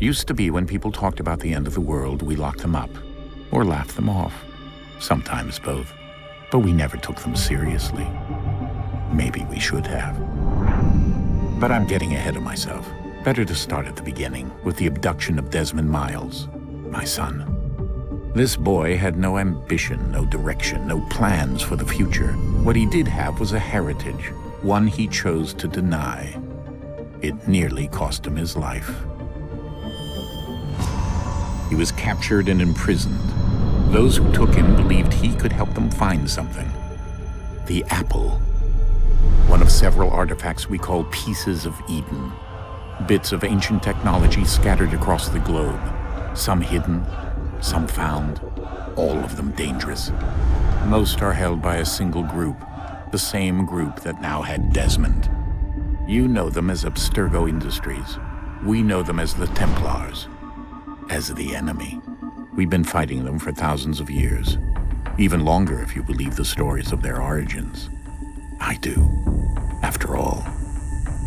Used to be when people talked about the end of the world, we locked them up. Or laughed them off. Sometimes both. But we never took them seriously. Maybe we should have. But I'm getting ahead of myself. Better to start at the beginning, with the abduction of Desmond Miles, my son. This boy had no ambition, no direction, no plans for the future. What he did have was a heritage, one he chose to deny. It nearly cost him his life. He was captured and imprisoned. Those who took him believed he could help them find something. The apple. One of several artifacts we call pieces of Eden. Bits of ancient technology scattered across the globe. Some hidden, some found, all of them dangerous. Most are held by a single group, the same group that now had Desmond. You know them as Abstergo Industries. We know them as the Templars, as the enemy. We've been fighting them for thousands of years, even longer if you believe the stories of their origins. I do. After all,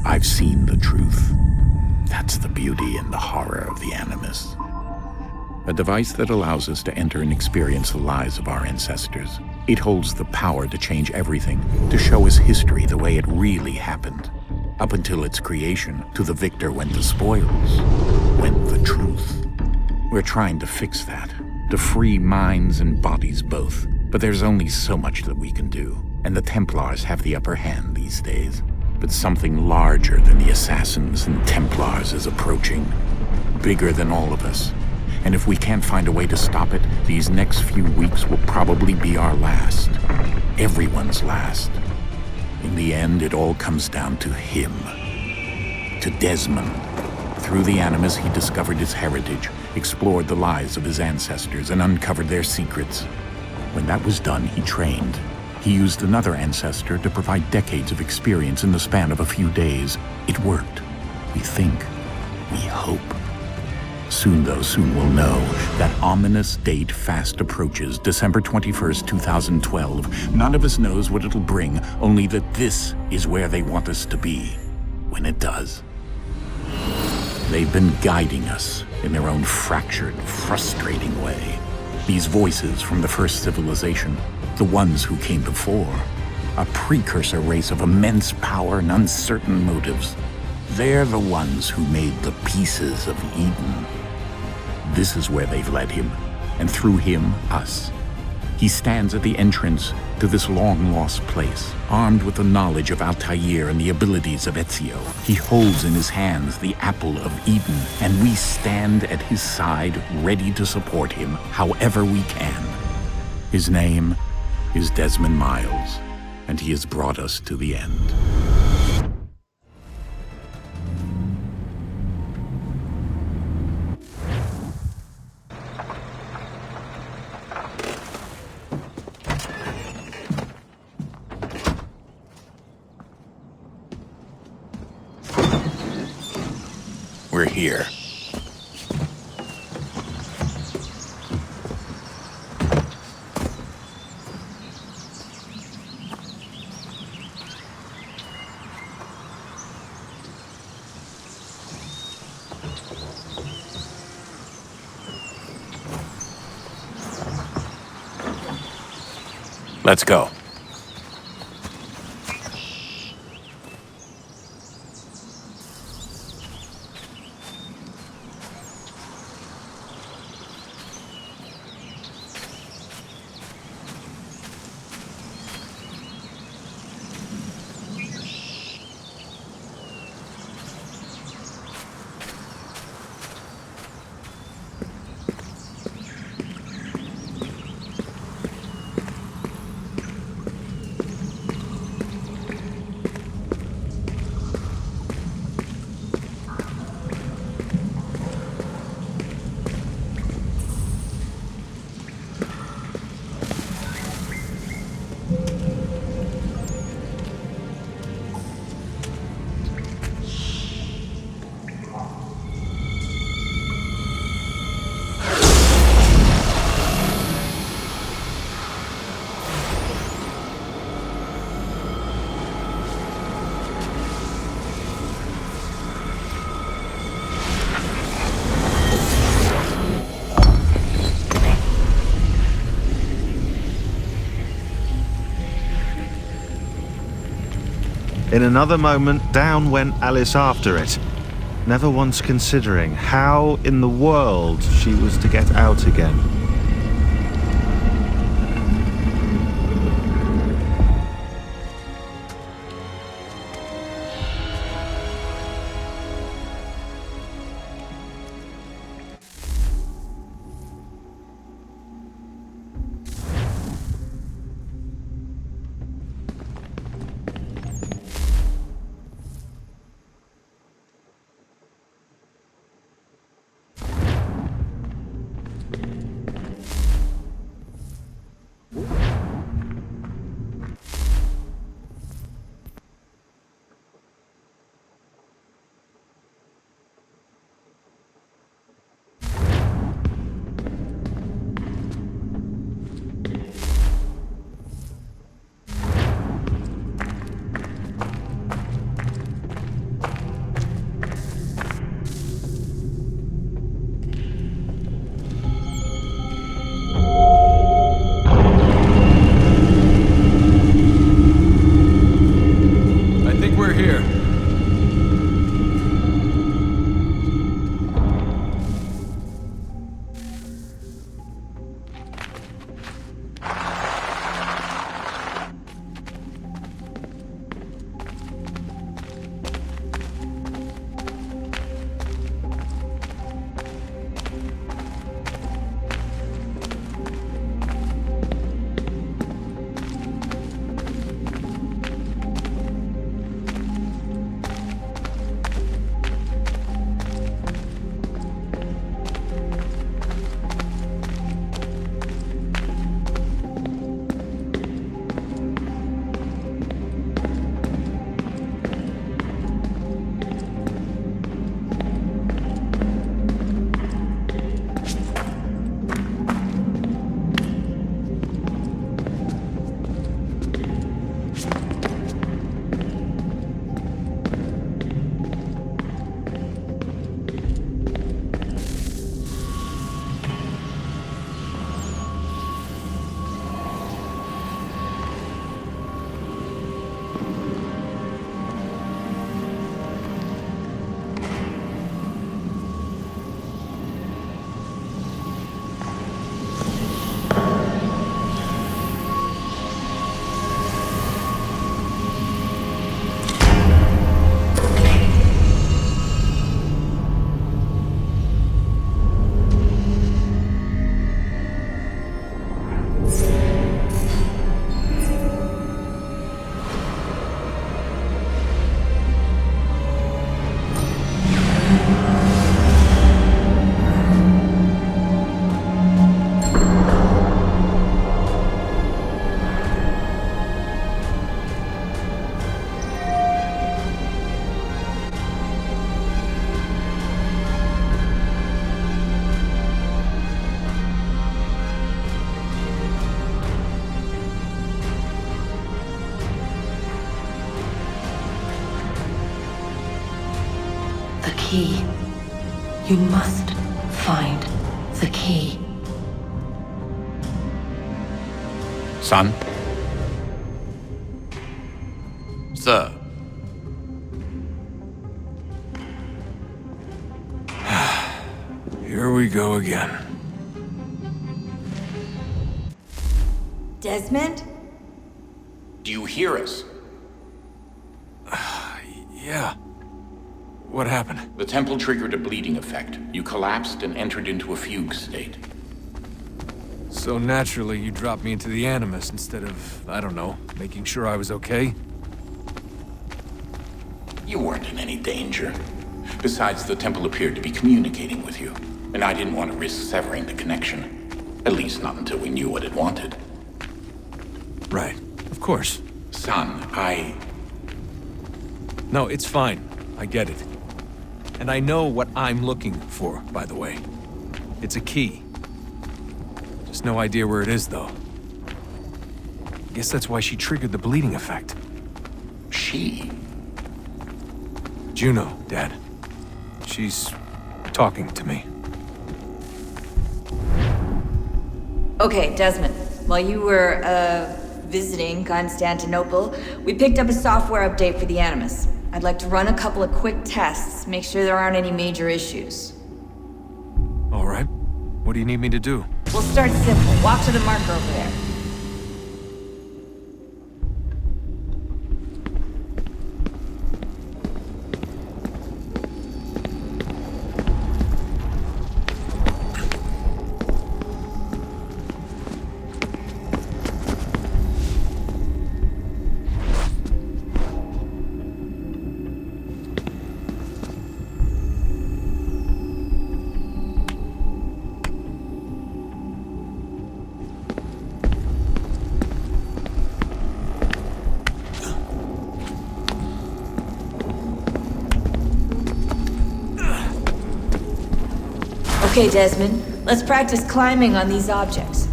I've seen the truth. That's the beauty and the horror of the Animus. A device that allows us to enter and experience the lives of our ancestors. It holds the power to change everything, to show us history the way it really happened. Up until its creation, to the victor went the spoils, went the truth. We're trying to fix that, to free minds and bodies both. But there's only so much that we can do, and the Templars have the upper hand these days. But something larger than the Assassins and Templars is approaching, bigger than all of us. And if we can't find a way to stop it, these next few weeks will probably be our last. Everyone's last. In the end, it all comes down to him. To Desmond. Through the Animus, he discovered his heritage, explored the lives of his ancestors, and uncovered their secrets. When that was done, he trained. He used another ancestor to provide decades of experience in the span of a few days. It worked. We think. We hope. Soon, though, soon we'll know. That ominous date fast approaches, December 21st, 2012. None of us knows what it'll bring, only that this is where they want us to be, when it does. They've been guiding us in their own fractured, frustrating way. These voices from the first civilization, the ones who came before, a precursor race of immense power and uncertain motives. They're the ones who made the pieces of Eden. This is where they've led him, and through him, us. He stands at the entrance to this long-lost place, armed with the knowledge of Altair and the abilities of Ezio. He holds in his hands the apple of Eden, and we stand at his side, ready to support him however we can. His name is Desmond Miles, and he has brought us to the end. We're here. Let's go. In another moment, down went Alice after it, never once considering how in the world she was to get out again. The key. You must find the key. Son? Sir. Here we go again. Desmond? Do you hear us? Yeah. What happened? The temple triggered a bleeding effect. You collapsed and entered into a fugue state. So naturally, you dropped me into the Animus instead of, I don't know, making sure I was okay? You weren't in any danger. Besides, the temple appeared to be communicating with you, and I didn't want to risk severing the connection. At least not until we knew what it wanted. Right. Of course. Son, No, it's fine. I get it. And I know what I'm looking for, by the way. It's a key. Just no idea where it is, though. I guess that's why she triggered the bleeding effect. She? Juno, Dad. She's talking to me. Okay, Desmond. While you were, visiting Constantinople, we picked up a software update for the Animus. I'd like to run a couple of quick tests, make sure there aren't any major issues. All right. What do you need me to do? We'll start simple. Walk to the marker over there. Okay, Desmond, let's practice climbing on these objects.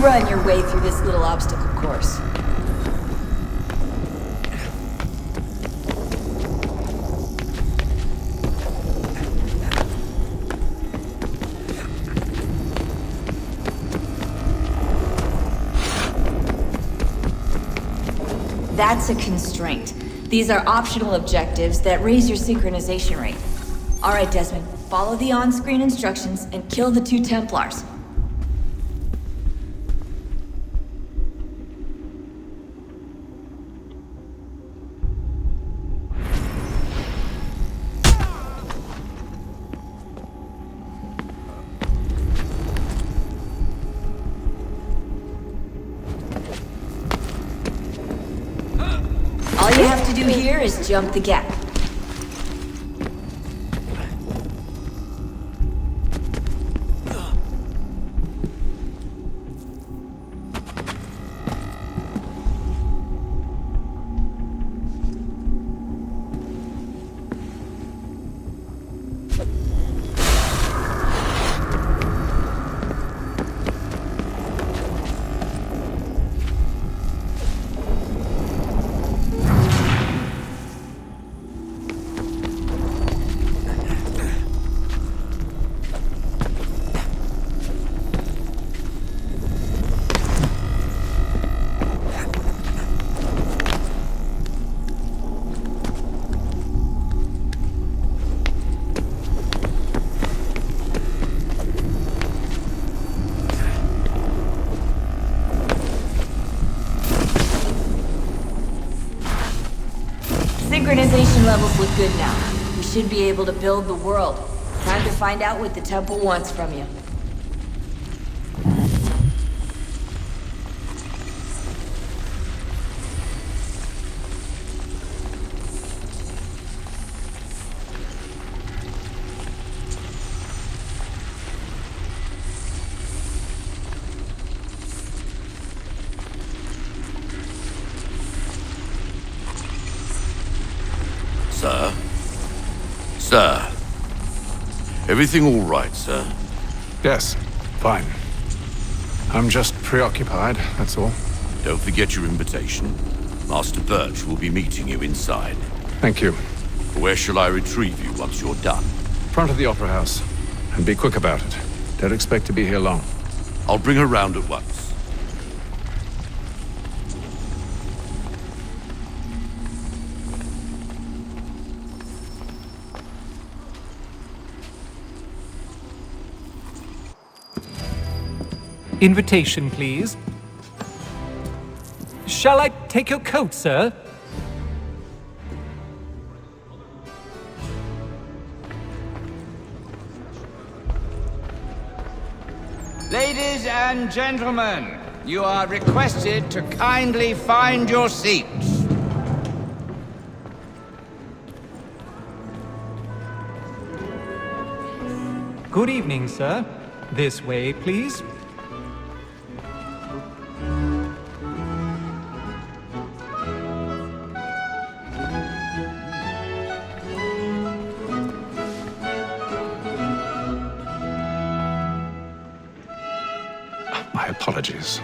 Run your way through this little obstacle course. That's a constraint. These are optional objectives that raise your synchronization rate. All right, Desmond, follow the on-screen instructions and kill the 2 Templars. All you have to do here is jump the gap. Synchronization levels look good now. We should be able to build the world. Time to find out what the temple wants from you. Sir? Sir? Everything all right, sir? Yes, fine. I'm just preoccupied, that's all. Don't forget your invitation. Master Birch will be meeting you inside. Thank you. Where shall I retrieve you once you're done? Front of the Opera House. And be quick about it. Don't expect to be here long. I'll bring her round at once. Invitation, please. Shall I take your coat, sir? Ladies and gentlemen, you are requested to kindly find your seats. Good evening, sir. This way, please. apologies.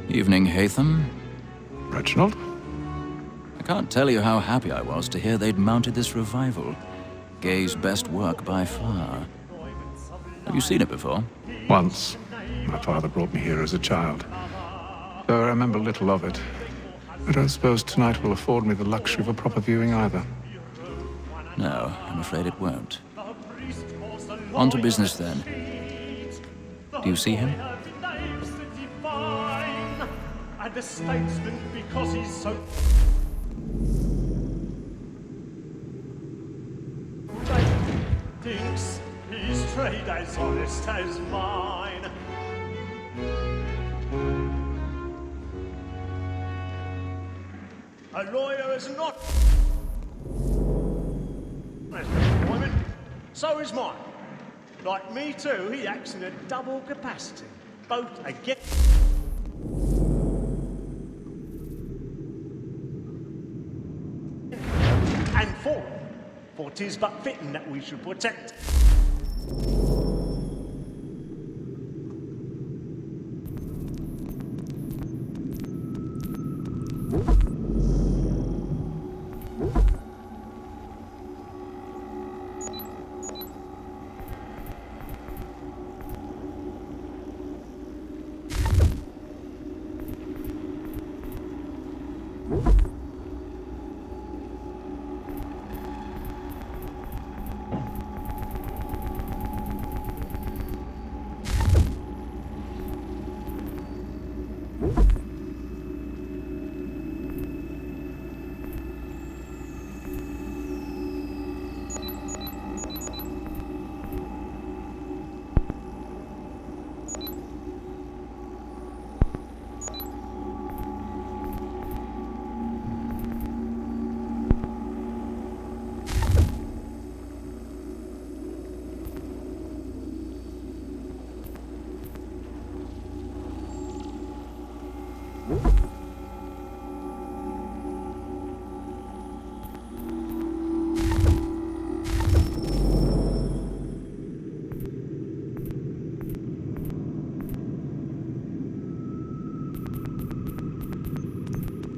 Evening, Hatham. Reginald? I can't tell you how happy I was to hear they'd mounted this revival. Gay's best work by far. Have you seen it before? Once. My father brought me here as a child. Though I remember little of it. I don't suppose tonight will afford me the luxury of a proper viewing either. No, I'm afraid it won't. On to business then. Do you see him? And a statesman because he's so... thinks his trade as honest as mine. A lawyer is not... employment, so is mine. Like me too, he acts in a double capacity. Both against... and for 'tis but fitting that we should protect.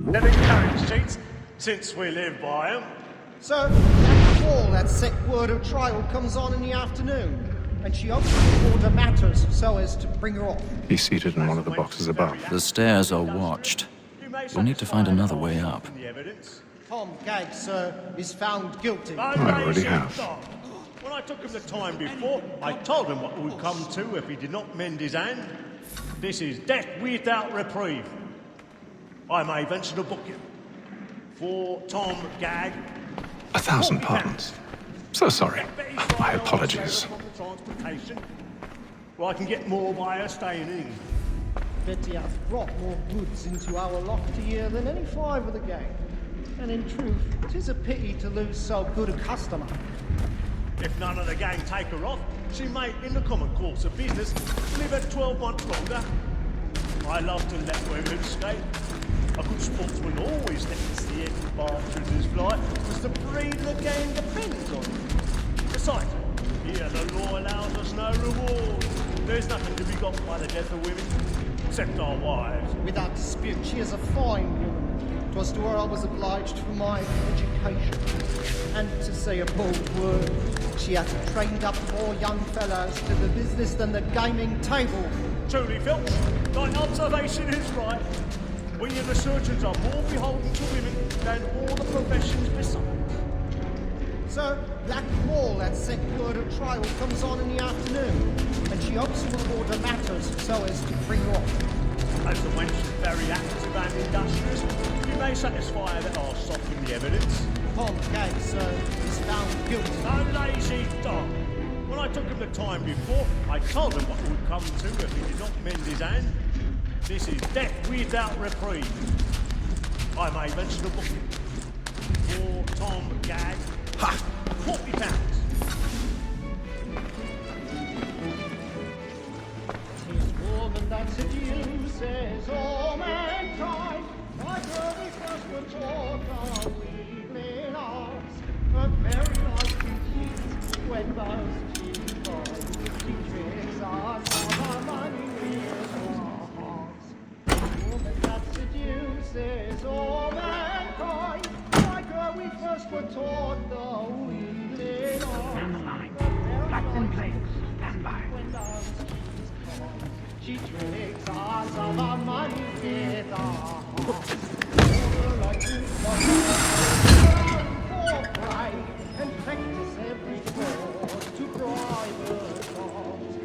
Never carriage seats, since we live by 'em. So, that call, that set word of trial comes on in the afternoon, and she hopes to order matters so as to bring her off. He's seated in one of the boxes above. The stairs are watched. We'll need to find another way up. Tom Gag, sir, is found guilty. I already have. When I took him the time before, I told him what it would come to if he did not mend his hand. This is death without reprieve. I may venture to book him. For Tom Gag. 1,000 pardons. So sorry. My apologies. Well, I can get more by her staying in. Betty hath brought more goods into our lofty year than any five of the gang. And in truth, 'tis a pity to lose so good a customer. If none of the gang take her off, she may, in the common course of business, live at 12 months longer. I love to let women escape. A good sportsman always lets the end bastards his flight, because the breed of the game depends on it. Besides, here the law allows us no reward. There's nothing to be got by the death of women, except our wives. Without dispute, she is a fine woman. 'Twas to her I was obliged for my education. And to say a bold word, she hath trained up more young fellows to the business than the gaming table. Truly, Filch, thy observation is right. We and the surgeons are more beholden to women than all the professions besides. So, Black Wall, that set word of trial, comes on in the afternoon, and she hopes to order matters so as to bring her off. As the wench is very active and industrious, you may satisfy her that I'll soften the evidence. Tom Gag, sir, is found guilty. A lazy dog. When I took him the time before, I told him what it would come to if he did not mend his hand. This is death without reprieve. I may venture to book him. For Tom Gag. Ha! £40. Tis more than seduces all mankind, like early first were taught the weakling arts, a very life repeats when most she tricks us of our money with our hearts. Woman that seduces all mankind, like early first were taught the weakling arts. Stand the line. Flats in place. Stand by. She tricks us of our money with our hearts. Like you for pride and practice every fraud to bribe her cause.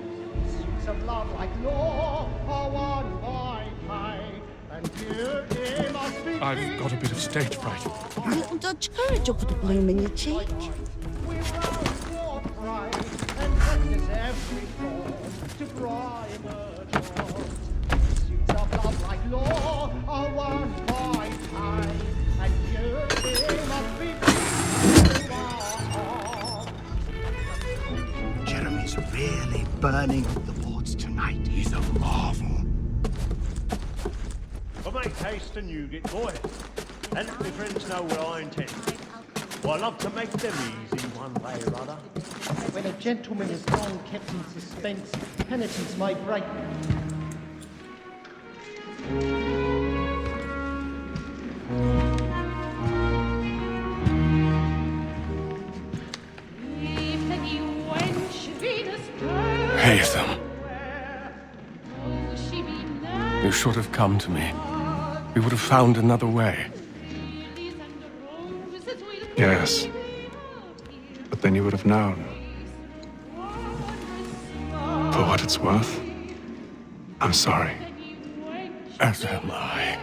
Suits of love like law are won by pay, and beauty must be. I've got a bit of stage fright. A little Dutch courage over the bloom in your cheek. We run for pride and practice every fraud to bribe her cause. Suits of love like law are won by pay, and beauty must be Jeremy's really burning up the boards tonight. He's a marvel. I make haste and you get boy. And my friends know what I intend. Well, I love to make them easy one way or other. When a gentleman is long kept in suspense, penitence may break. Haytham. You should have come to me. We would have found another way. Yes. But then you would have known. For what it's worth, I'm sorry. As am I.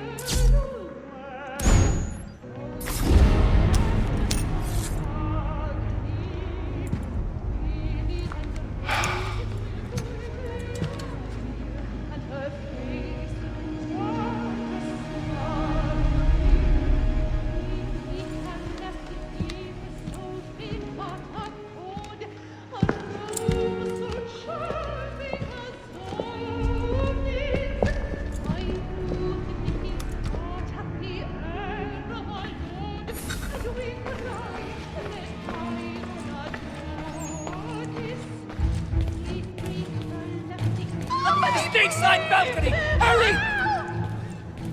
Stateside balcony! Hurry!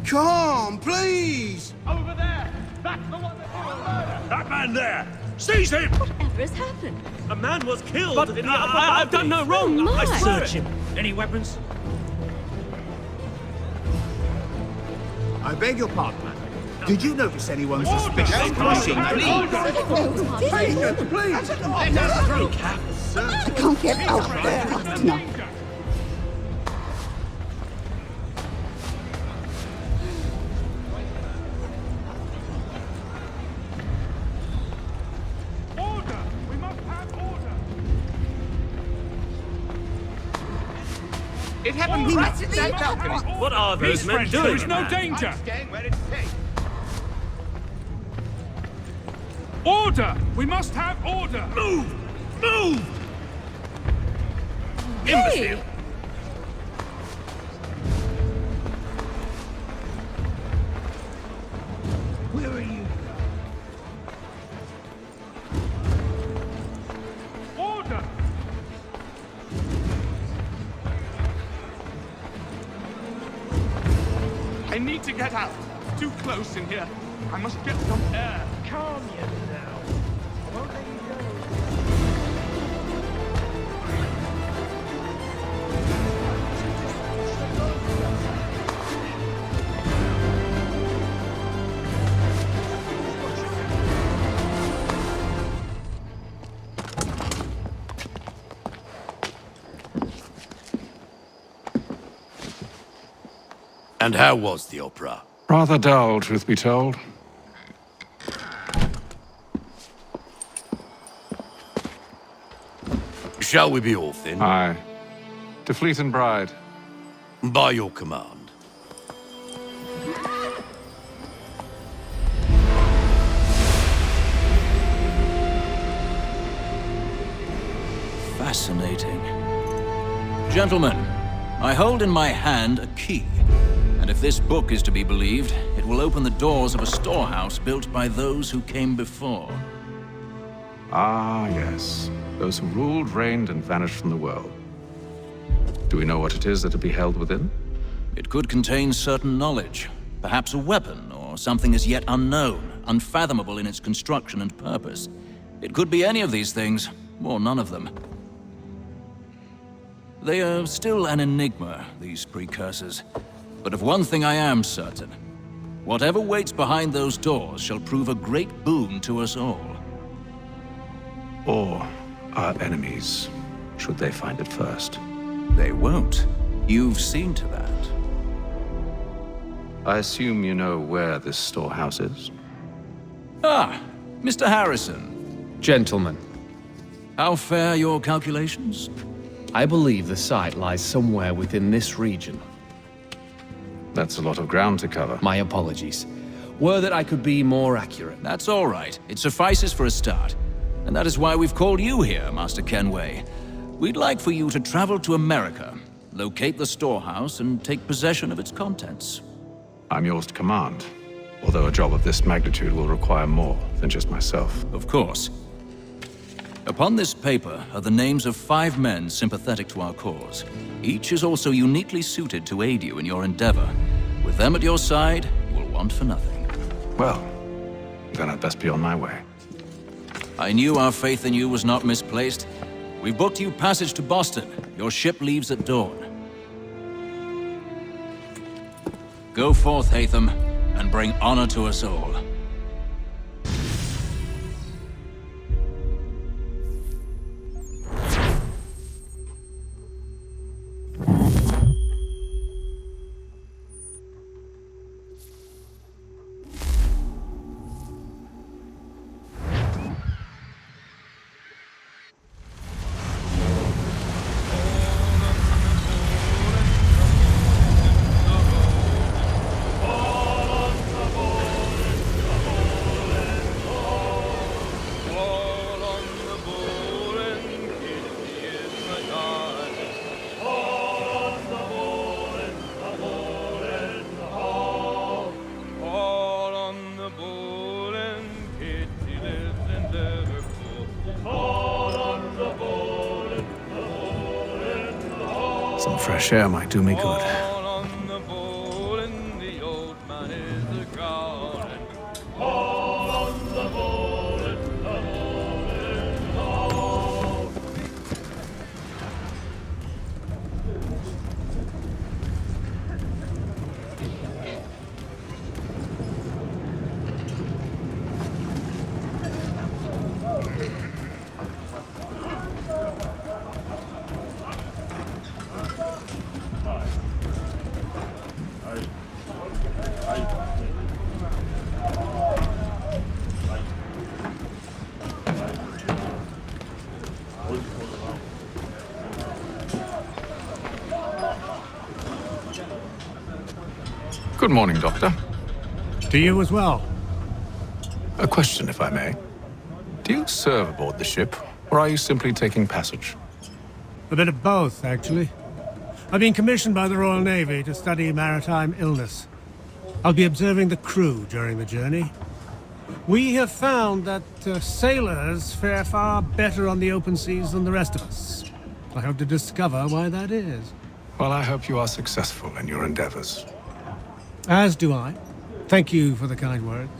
Come, please! Over there! That's the one that man there! Seize him! Whatever has happened? A man was killed But in the upper I've done no wrong! Oh, I my. swear Search it. him! Any weapons? I beg your pardon, man. Did you notice anyone suspicious crossing the Patience, please! I can't get out there. No. Order! We must have order! It happened right at that balcony. What are these men doing? There is no danger! Staying where it's safe. Order! We must have order! Move! Move! Hey! Where are you? Order! I need to get out. It's too close in here. I must get some air. Calm you now. Won't let you go. And how was the opera? Rather dull, truth be told. Shall we be off then? Aye. To Fleet and Bride. By your command. Fascinating. Gentlemen, I hold in my hand a key. And if this book is to be believed, it will open the doors of a storehouse built by those who came before. Ah, yes. Those who ruled, reigned, and vanished from the world. Do we know what it is that will be held within? It could contain certain knowledge, perhaps a weapon, or something as yet unknown, unfathomable in its construction and purpose. It could be any of these things, or none of them. They are still an enigma, these precursors. But of one thing I am certain. Whatever waits behind those doors shall prove a great boon to us all. Or our enemies, should they find it first. They won't. You've seen to that. I assume you know where this storehouse is? Ah, Mr. Harrison. Gentlemen, How fare your calculations? I believe the site lies somewhere within this region. That's a lot of ground to cover. My apologies. Were that I could be more accurate. That's all right. It suffices for a start. And that is why we've called you here, Master Kenway. We'd like for you to travel to America, locate the storehouse, and take possession of its contents. I'm yours to command, although a job of this magnitude will require more than just myself. Of course. Upon this paper are the names of 5 men sympathetic to our cause. Each is also uniquely suited to aid you in your endeavor. With them at your side, you will want for nothing. Well, then I'd best be on my way. I knew our faith in you was not misplaced. We've booked you passage to Boston. Your ship leaves at dawn. Go forth, Hatham, and bring honor to us all. Some fresh air might do me good. Good morning, Doctor. To you as well. A question, if I may. Do you serve aboard the ship, or are you simply taking passage? A bit of both, actually. I've been commissioned by the Royal Navy to study maritime illness. I'll be observing the crew during the journey. We have found that sailors fare far better on the open seas than the rest of us. I hope to discover why that is. Well, I hope you are successful in your endeavors. As do I. Thank you for the kind words.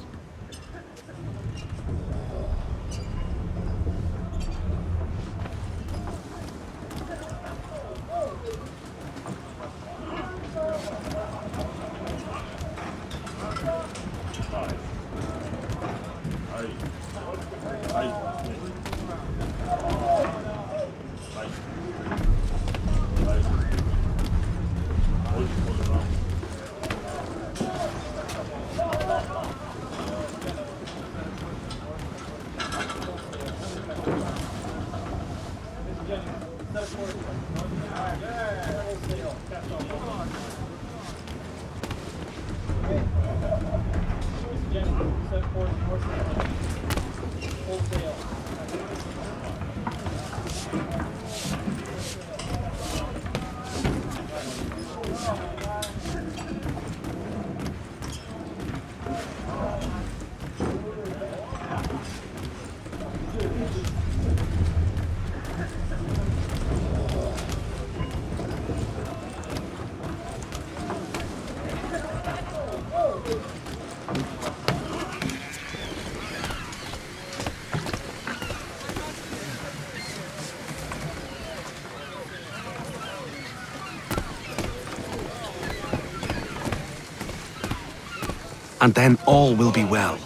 and then all will be well.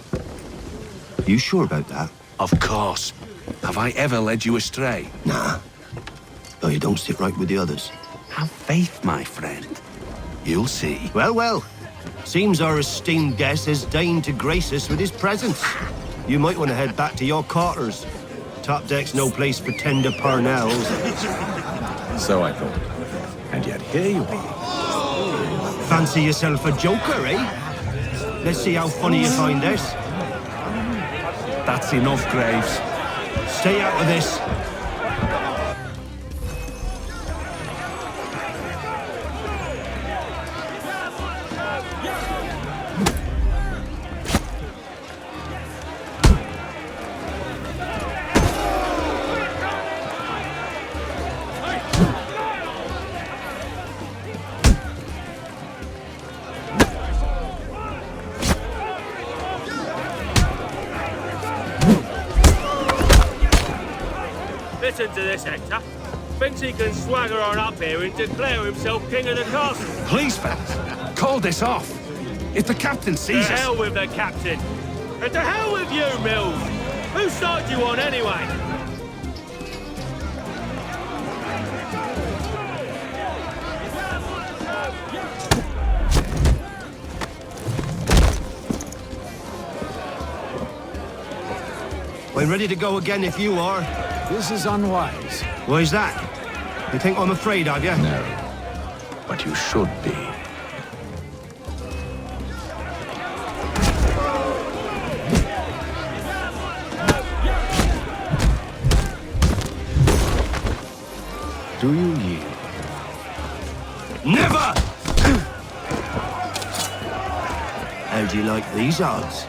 You sure about that? Of course. Have I ever led you astray? Nah. Though you don't sit right with the others. Have faith, my friend. You'll see. Well, well. Seems our esteemed guest has deigned to grace us with his presence. You might want to head back to your quarters. Top deck's no place for tender Parnells. So I thought. And yet here you are. Fancy yourself a joker, eh? Let's see how funny you find this. That's enough, Graves. Stay out of this. Listen to this, Hector. Thinks he can swagger on up here and declare himself king of the castle. Please, fellas, call this off. If the captain sees To us... hell with the captain. And to hell with you, Mills. Whose side you on, anyway? We're ready to go again if you are. This is unwise. Why's that? You think I'm afraid of you? No. But you should be. Do you yield? Never! How do you like these odds?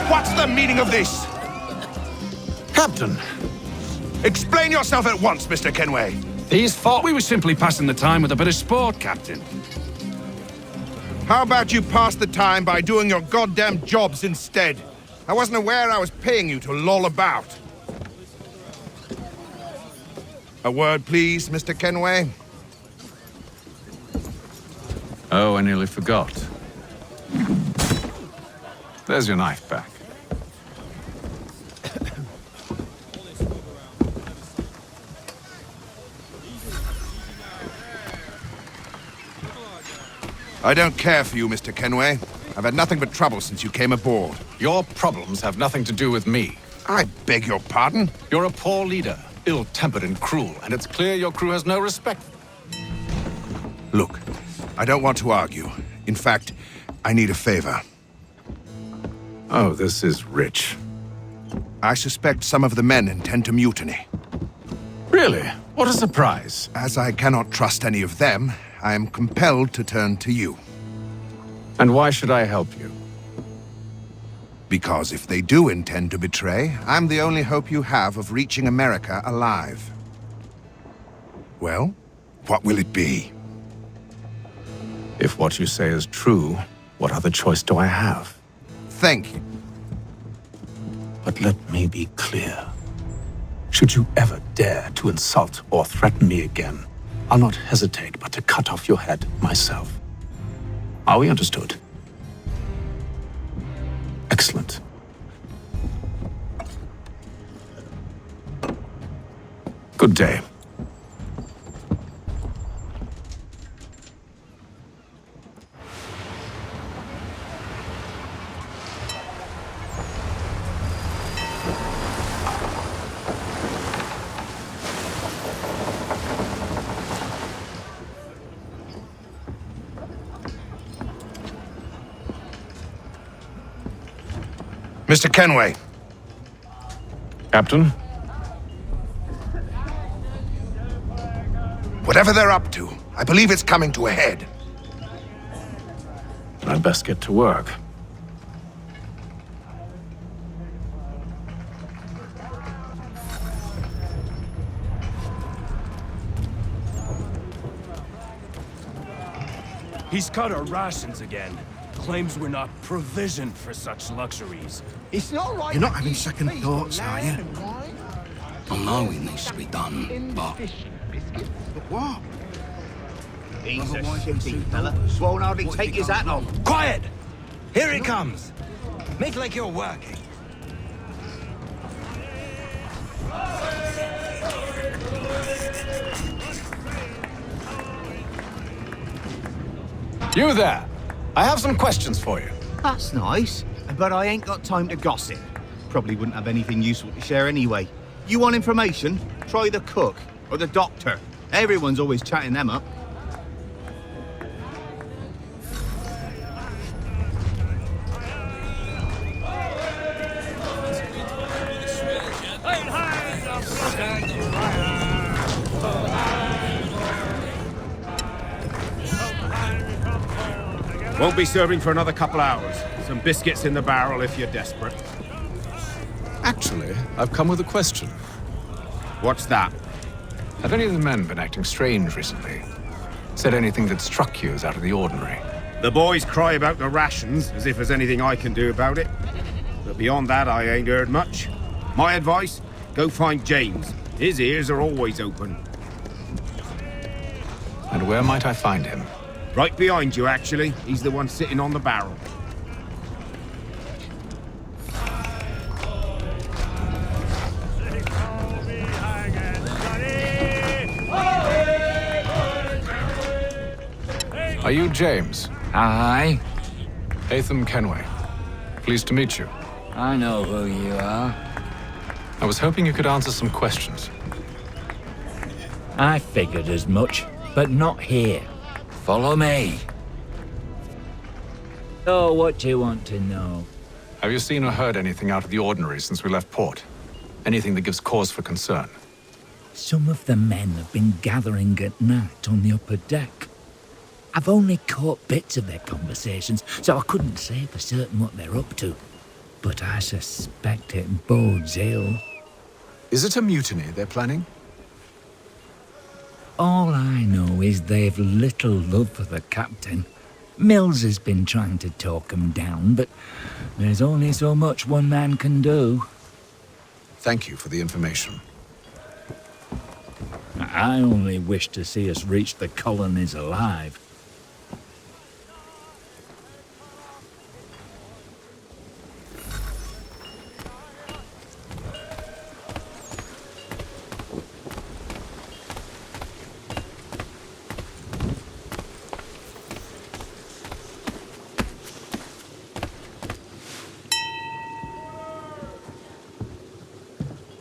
What's the meaning of this? Captain! Explain yourself at once, Mr. Kenway. These thought we were simply passing the time with a bit of sport, Captain. How about you pass the time by doing your goddamn jobs instead? I wasn't aware I was paying you to loll about. A word, please, Mr. Kenway. Oh, I nearly forgot. There's your knife back. I don't care for you, Mr. Kenway. I've had nothing but trouble since you came aboard. Your problems have nothing to do with me. I beg your pardon? You're a poor leader, ill-tempered and cruel, and it's clear your crew has no respect. Look, I don't want to argue. In fact, I need a favor. Oh, this is rich. I suspect some of the men intend to mutiny. Really? What a surprise. As I cannot trust any of them, I am compelled to turn to you. And why should I help you? Because if they do intend to betray, I'm the only hope you have of reaching America alive. Well, what will it be? If what you say is true, what other choice do I have? Thank you. But let me be clear. Should you ever dare to insult or threaten me again, I'll not hesitate but to cut off your head myself. Are we understood? Excellent. Good day. Mr. Kenway. Captain? Whatever they're up to, I believe it's coming to a head. I'd best get to work. He's cut our rations again. claims we're not provisioned for such luxuries. It's not right. You're not having second thoughts, are you? I know it needs to be done, but... But what? He's a shifty fella. Won't hardly take his hat off. Quiet! Here he comes. Make like you're working. You there! I have some questions for you. That's nice, but I ain't got time to gossip. Probably wouldn't have anything useful to share anyway. You want information? Try the cook or the doctor. Everyone's always chatting them up. Won't be serving for another couple hours. Some biscuits in the barrel if you're desperate. Actually, I've come with a question. What's that? Have any of the men been acting strange recently? Said anything that struck you as out of the ordinary? The boys cry about the rations, as if there's anything I can do about it. But beyond that, I ain't heard much. My advice? Go find James. His ears are always open. And where might I find him? Right behind you, actually. He's the one sitting on the barrel. Are you James? Aye. Hatham Kenway. Pleased to meet you. I know who you are. I was hoping you could answer some questions. I figured as much, but not here. Follow me. Oh, what do you want to know? Have you seen or heard anything out of the ordinary since we left port? Anything that gives cause for concern? Some of the men have been gathering at night on the upper deck. I've only caught bits of their conversations, so I couldn't say for certain what they're up to. But I suspect it bodes ill. Is it a mutiny they're planning? All I know is they've little love for the captain. Mills has been trying to talk him down, but there's only so much one man can do. Thank you for the information. I only wish to see us reach the colonies alive.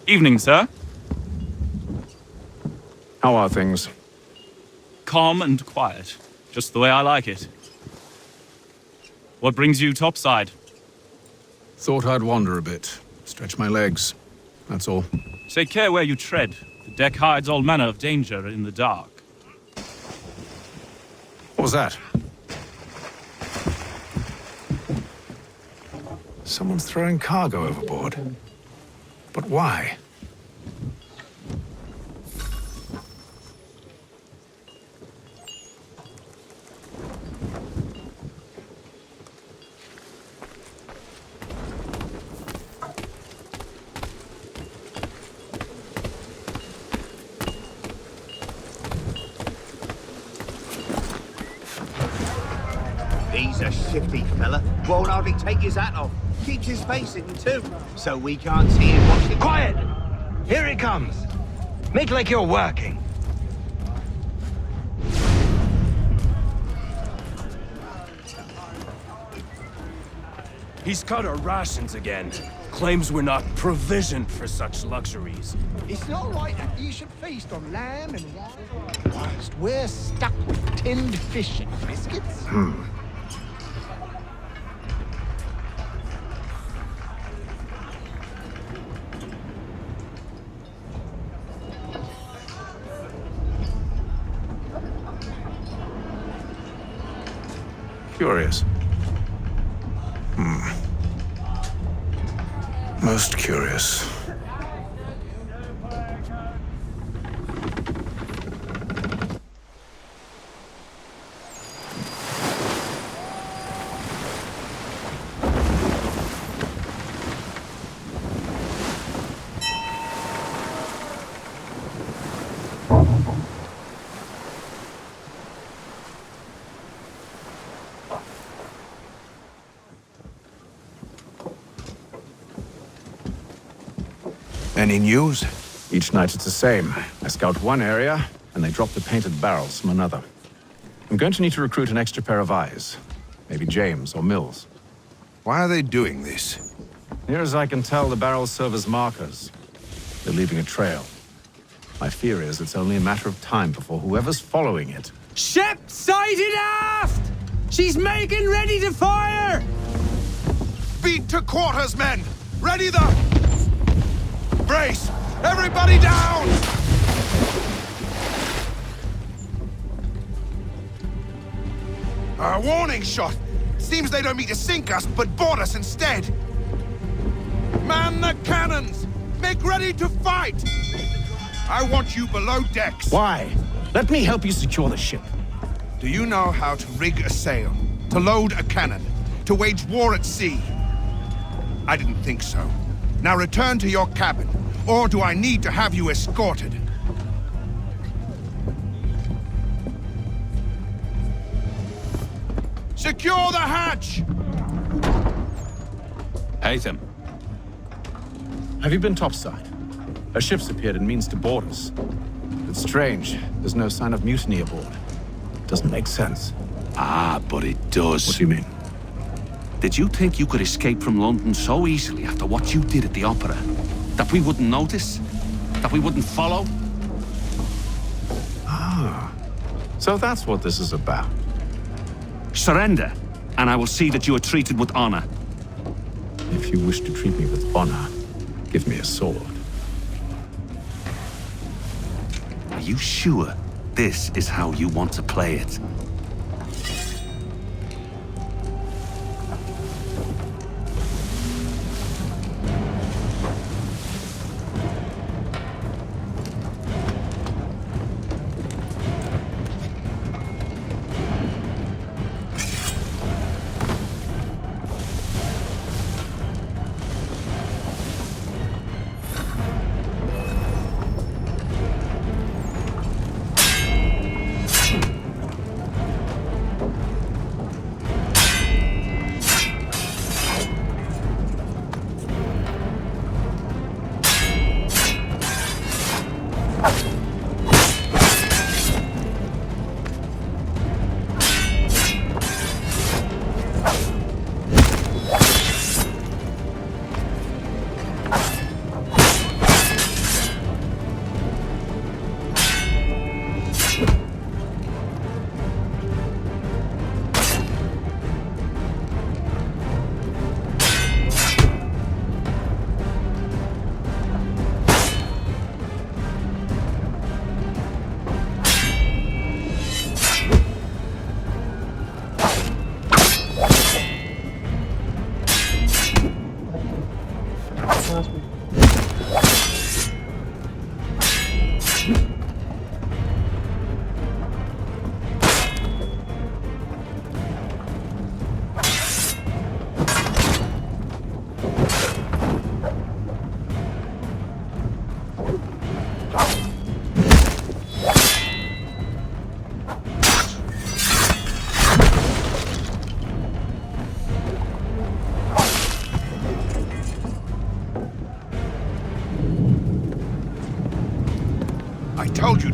Evening, sir. How are things? Calm and quiet. Just the way I like it. What brings you topside? Thought I'd wander a bit. Stretch my legs. That's all. Take care where you tread. The deck hides all manner of danger in the dark. What was that? Someone's throwing cargo overboard. But why? He's a shifty fella. Won't hardly take his hat off. Keeps his face hidden too, so we can't see him watching. Quiet! Here he comes. Make like you're working. He's cut our rations again. Claims we're not provisioned for such luxuries. It's not right that you should feast on lamb and wine whilst we're stuck with tinned fish and biscuits. Curious. Most curious. Any news? Each night it's the same. I scout one area, and they drop the painted barrels from another. I'm going to need to recruit an extra pair of eyes. Maybe James or Mills. Why are they doing this? Near as I can tell, the barrels serve as markers. They're leaving a trail. My fear is it's only a matter of time before whoever's following it... Ship sighted aft! She's making ready to fire! Beat to quarters, men! Ready the... Brace! Everybody down! A warning shot! Seems they don't mean to sink us, but board us instead! Man the cannons! Make ready to fight! I want you below decks. Why? Let me help you secure the ship. Do you know how to rig a sail? To load a cannon? To wage war at sea? I didn't think so. Now return to your cabin, or do I need to have you escorted? Secure the hatch! Haytham. Have you been topside? A ship's appeared and means to board us. It's strange. There's no sign of mutiny aboard. Doesn't make sense. Ah, but it does. What do you mean? Did you think you could escape from London so easily after what you did at the opera? That we wouldn't notice? That we wouldn't follow? Ah. So that's what this is about. Surrender, and I will see that you are treated with honor. If you wish to treat me with honor, give me a sword. Are you sure this is how you want to play it?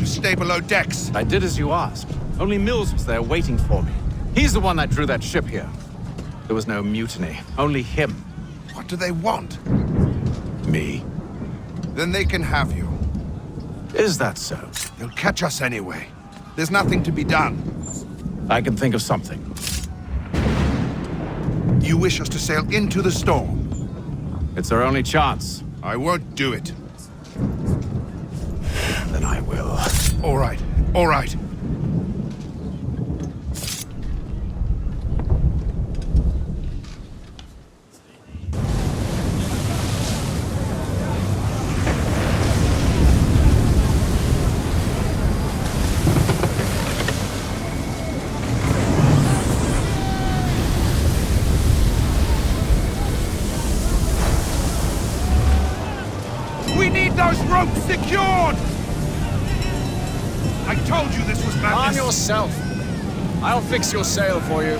Stay below decks. I did as you asked. Only Mills was there waiting for me. He's the one that drew that ship here. There was no mutiny, only him. What do they want? Me. Then they can have you. Is that so? They'll catch us anyway. There's nothing to be done. I can think of something. You wish us to sail into the storm? It's our only chance. I won't do it. Then I will. All right, all right. We need those ropes secured! I told you this was madness! Arm yourself. I'll fix your sail for you.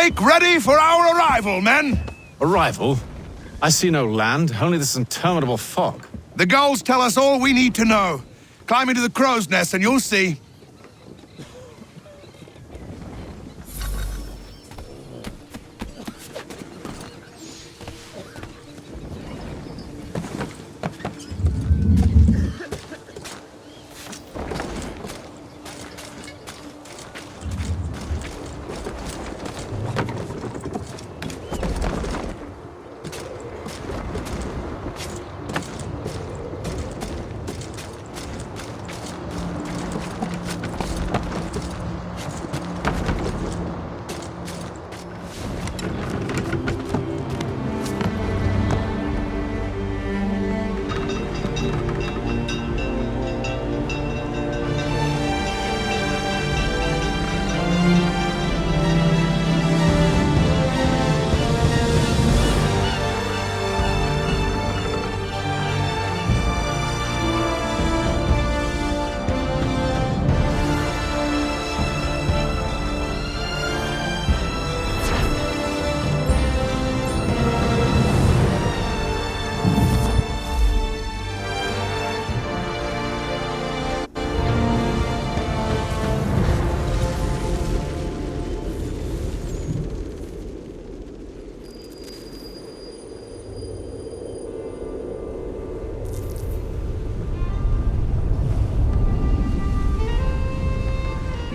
Make ready for our arrival, men! Arrival? I see no land, only this interminable fog. The gulls tell us all we need to know. Climb into the crow's nest and you'll see.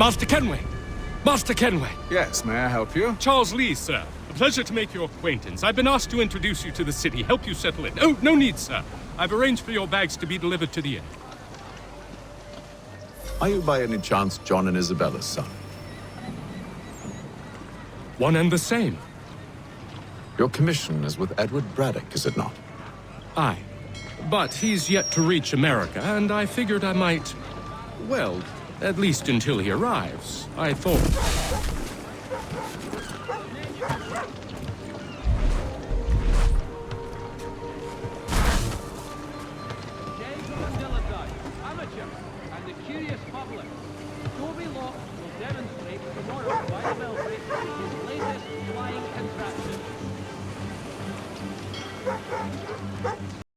Master Kenway! Master Kenway! Yes, may I help you? Charles Lee, sir. A pleasure to make your acquaintance. I've been asked to introduce you to the city, help you settle in. Oh, no need, sir. I've arranged for your bags to be delivered to the inn. Are you by any chance John and Isabella's son? One and the same. Your commission is with Edward Braddock, is it not? Aye. But he's yet to reach America, and I figured I might... well, at least until he arrives, I thought. Amateur and the curious public. Toby Law